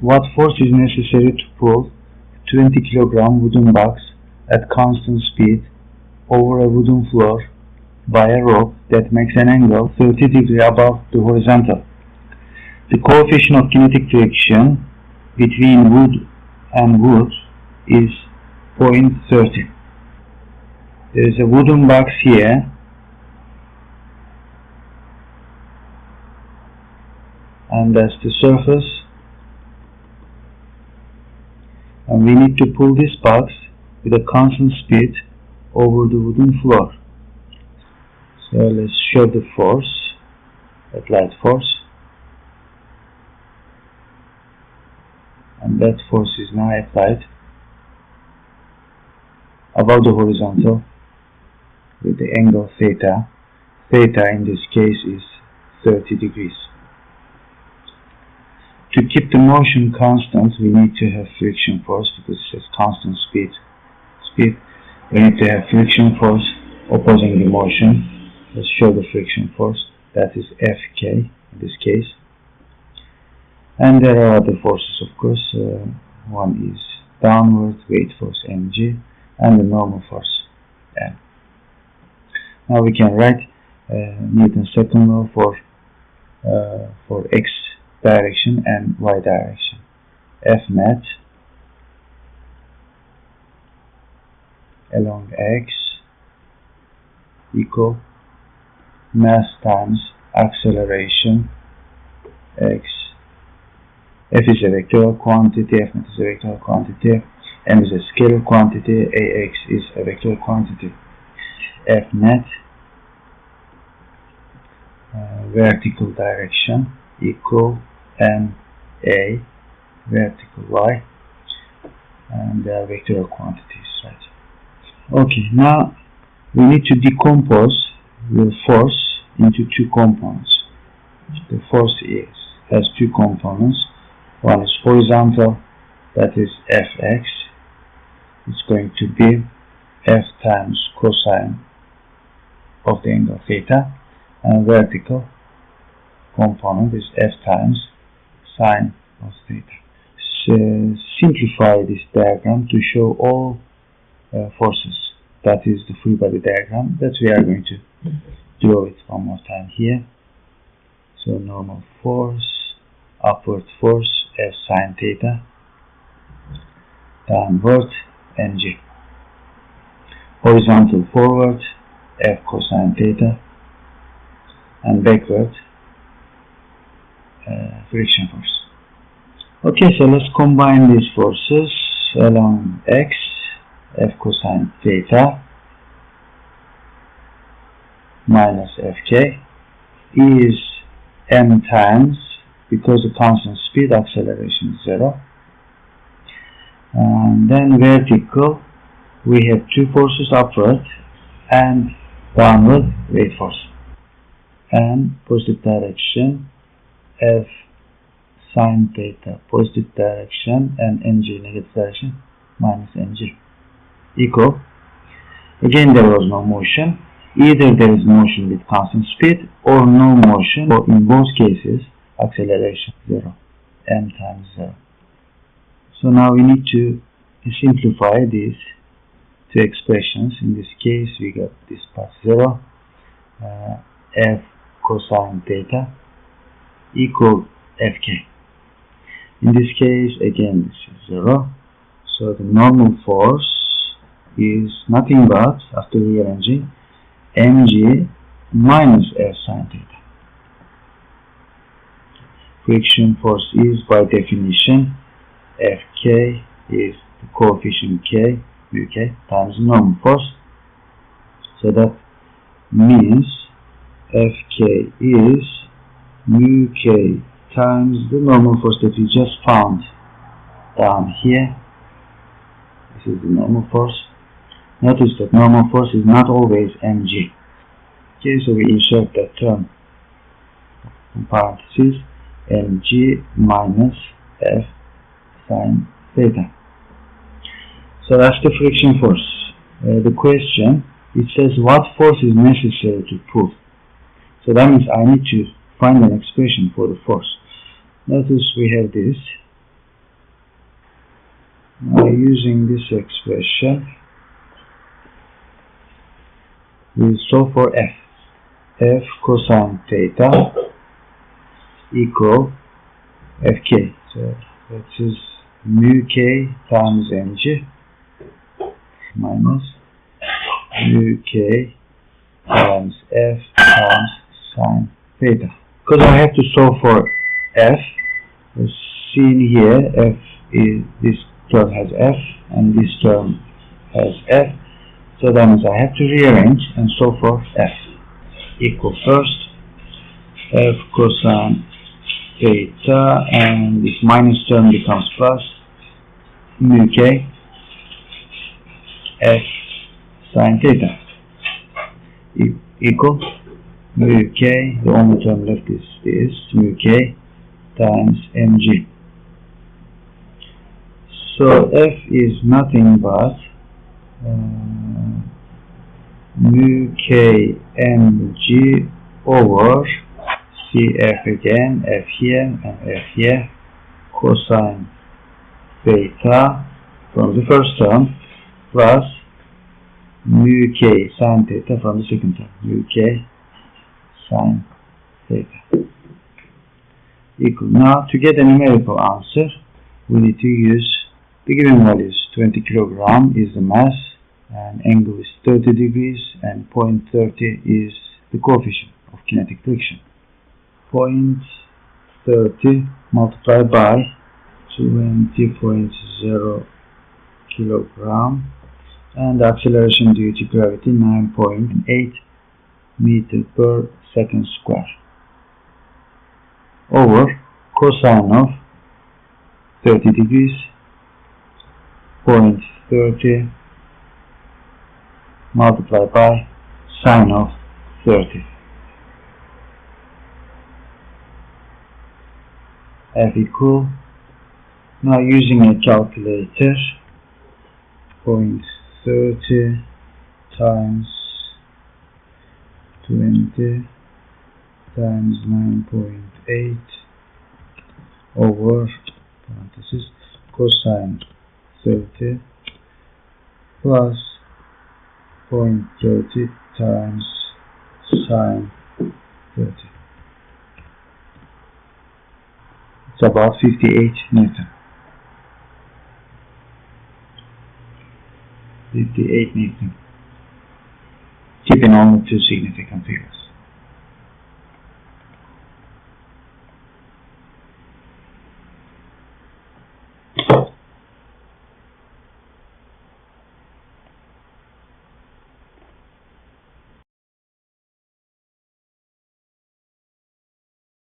What force is necessary to pull a 20 kg wooden box at constant speed over a wooden floor by a rope that makes an angle 30 degrees above the horizontal? The coefficient of kinetic friction between wood and wood is 0.30. There is a wooden box here, and that's the surface, and we need to pull this box with a constant speed over the wooden floor. So let's show the force, applied force, and that force is now applied above the horizontal with the angle theta. Theta in this case is 30 degrees. To keep the motion constant, we need to have friction force, because it says constant speed. We need to have friction force opposing the motion. Let's show the friction force. That is Fk in this case. And there are other forces, of course. One is downward weight force mg, and the normal force N. Now we can write Newton's second law for x direction and y direction. F net along x equal mass times acceleration x. F is a vectorial quantity, F net is a vectorial quantity, M is a scalar quantity, Ax is a vectorial quantity. F net vertical direction equal MA vertical y, and they are vectorial quantities, right? Okay, now we need to decompose the force into two components. The force has two components. One is horizontal, that is Fx. It's going to be F times cosine of the angle theta, and vertical component is F times sine of theta. Simplify this diagram to show all forces. That is the free body diagram that we are going to draw it one more time here. So normal force, upward force F sine theta, downward mg, horizontal forward F cosine theta, and backward friction force. Okay, so let's combine these forces along x. F cosine theta minus Fk is m times, because the constant speed, acceleration is 0. And then vertical, we have two forces, upward and downward weight force. And positive direction, F sine theta positive direction, and mg negative direction, minus mg, equal. Again, there was no motion. Either there is motion with constant speed or no motion, or in both cases acceleration 0, m times 0. So now we need to simplify these two expressions. In this case, we got this part 0, F cosine theta equal Fk. In this case, again, this is 0. So the normal force is nothing but, after rearranging, mg minus F sine theta. Friction force is, by definition, Fk is the coefficient k, mu k, times the normal force. So that means Fk is mu k times the normal force that we just found down here. This is the normal force. Notice that normal force is not always mg. Okay, so we insert that term in parentheses, mg minus F sine theta. So that's the friction force. The question, it says what force is necessary to pull. So that means I need to find an expression for the force. Notice we have this using this expression, we'll solve for f. F cosine theta equal fk. So that is mu k times mg minus mu k times f times sine theta. Because I have to solve for f, as seen here, f is, this term has f and this term has f, so that means I have to rearrange and solve for f. Equal first f cosine theta, and this minus term becomes plus mu k f sine theta equal mu k, the only term left is this, mu k times mg. So f is nothing but mu k mg over cf again, f here and f here, cosine theta from the first term plus mu k sine theta from the second term, mu k sine theta equal. Now to get a numerical answer, we need to use the given values. 20 kilogram is the mass, and angle is 30 degrees, and point 30 is the coefficient of kinetic friction. Point 30 multiplied by 20.0 kilogram, and the acceleration due to gravity 9.8 meter per second square, over cosine of 30 degrees, point 30 multiplied by sine of 30. F equal, now using a calculator, 0.30 times 20 times 9.8 over parenthesis cosine 30 plus 0.30 times sine 30. It's about 58 Newton. 58 Newton. Keeping only two significant figures.